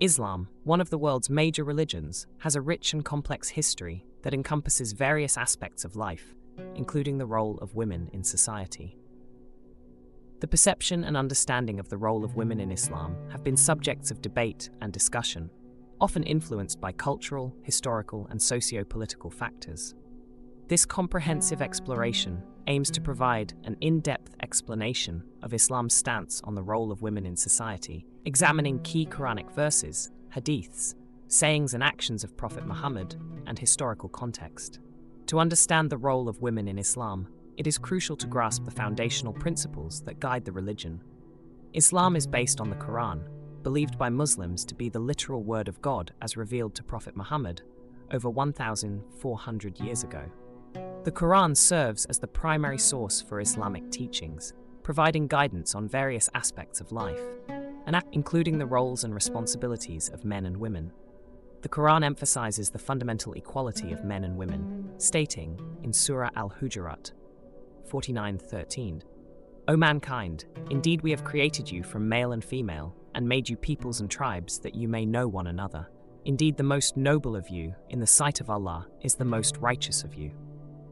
Islam, one of the world's major religions, has a rich and complex history that encompasses various aspects of life, including the role of women in society. The perception and understanding of the role of women in Islam have been subjects of debate and discussion, often influenced by cultural, historical, and socio-political factors. This comprehensive exploration aims to provide an in-depth explanation of Islam's stance on the role of women in society, examining key Quranic verses, Hadiths, sayings and actions of Prophet Muhammad, and historical context. To understand the role of women in Islam, it is crucial to grasp the foundational principles that guide the religion. Islam is based on the Quran, believed by Muslims to be the literal word of God as revealed to Prophet Muhammad over 1,400 years ago. The Quran serves as the primary source for Islamic teachings, providing guidance on various aspects of life, including the roles and responsibilities of men and women. The Quran emphasizes the fundamental equality of men and women, stating in Surah Al-Hujurat 49:13, "O mankind, indeed we have created you from male and female, and made you peoples and tribes that you may know one another. Indeed the most noble of you, in the sight of Allah, is the most righteous of you."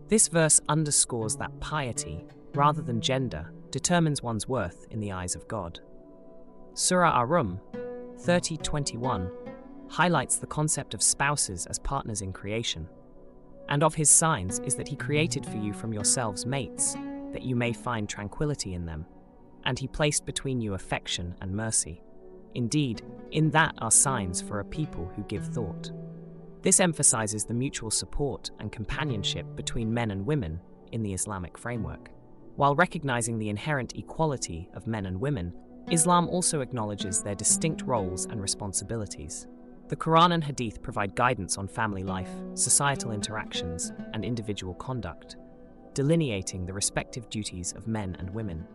This verse underscores that piety, rather than gender, determines one's worth in the eyes of God. Surah Ar-Rum 30:21 highlights the concept of spouses as partners in creation. "And of his signs is that he created for you from yourselves mates, that you may find tranquility in them, and he placed between you affection and mercy. Indeed, in that are signs for a people who give thought." This emphasizes the mutual support and companionship between men and women in the Islamic framework. While recognizing the inherent equality of men and women, Islam also acknowledges their distinct roles and responsibilities. The Quran and Hadith provide guidance on family life, societal interactions, and individual conduct, delineating the respective duties of men and women.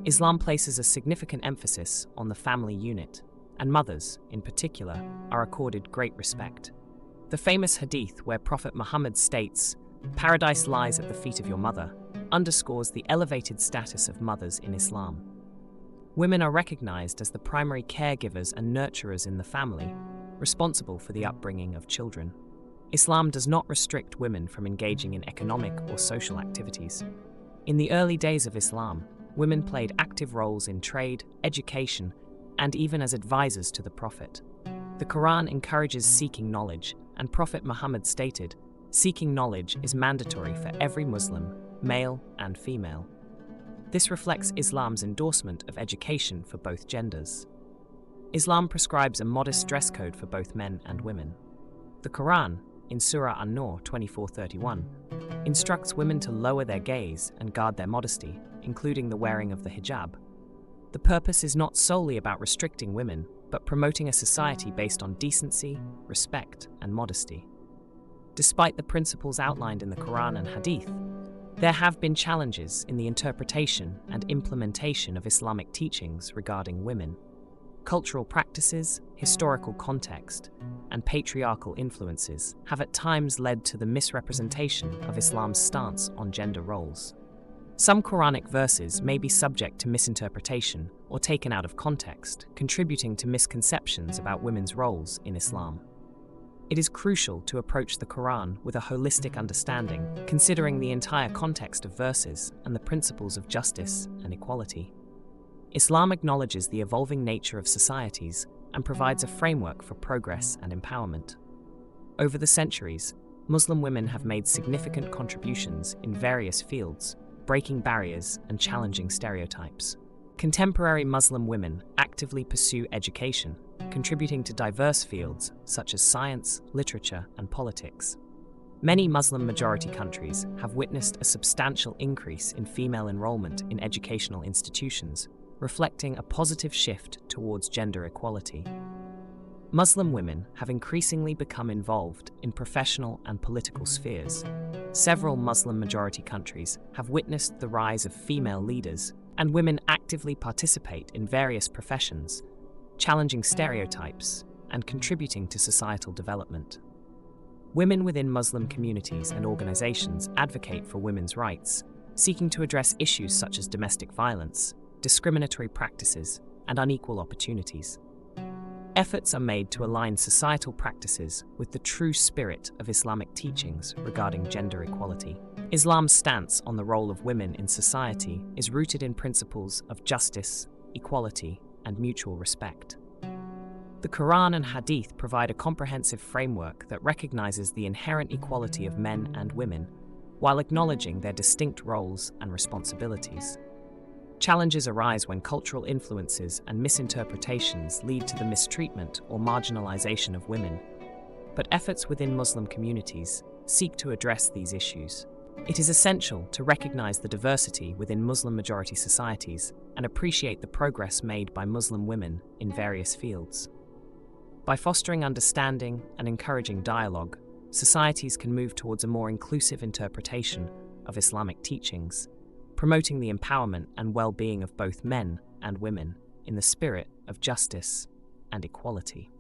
Islam places a significant emphasis on the family unit, and mothers, in particular, are accorded great respect. The famous Hadith where Prophet Muhammad states, "Paradise lies at the feet of your mother," underscores the elevated status of mothers in Islam. Women are recognized as the primary caregivers and nurturers in the family, responsible for the upbringing of children. Islam does not restrict women from engaging in economic or social activities. In the early days of Islam, women played active roles in trade, education, and even as advisors to the Prophet. The Quran encourages seeking knowledge, and Prophet Muhammad stated, "Seeking knowledge is mandatory for every Muslim, male and female." This reflects Islam's endorsement of education for both genders. Islam prescribes a modest dress code for both men and women. The Quran, in Surah An-Nur 24:31, instructs women to lower their gaze and guard their modesty, including the wearing of the hijab. The purpose is not solely about restricting women, but promoting a society based on decency, respect, and modesty. Despite the principles outlined in the Quran and Hadith, there have been challenges in the interpretation and implementation of Islamic teachings regarding women. Cultural practices, historical context, and patriarchal influences have at times led to the misrepresentation of Islam's stance on gender roles. Some Quranic verses may be subject to misinterpretation or taken out of context, contributing to misconceptions about women's roles in Islam. It is crucial to approach the Quran with a holistic understanding, considering the entire context of verses and the principles of justice and equality. Islam acknowledges the evolving nature of societies and provides a framework for progress and empowerment. Over the centuries, Muslim women have made significant contributions in various fields, breaking barriers and challenging stereotypes. Contemporary Muslim women actively pursue education, contributing to diverse fields such as science, literature, and politics. Many Muslim-majority countries have witnessed a substantial increase in female enrollment in educational institutions, reflecting a positive shift towards gender equality. Muslim women have increasingly become involved in professional and political spheres. Several Muslim-majority countries have witnessed the rise of female leaders, and women actively participate in various professions, challenging stereotypes and contributing to societal development. Women within Muslim communities and organizations advocate for women's rights, seeking to address issues such as domestic violence, discriminatory practices, and unequal opportunities. Efforts are made to align societal practices with the true spirit of Islamic teachings regarding gender equality. Islam's stance on the role of women in society is rooted in principles of justice, equality, and mutual respect. The Quran and Hadith provide a comprehensive framework that recognizes the inherent equality of men and women, while acknowledging their distinct roles and responsibilities. Challenges arise when cultural influences and misinterpretations lead to the mistreatment or marginalization of women, but efforts within Muslim communities seek to address these issues. It is essential to recognize the diversity within Muslim-majority societies and appreciate the progress made by Muslim women in various fields. By fostering understanding and encouraging dialogue, societies can move towards a more inclusive interpretation of Islamic teachings, promoting the empowerment and well-being of both men and women in the spirit of justice and equality.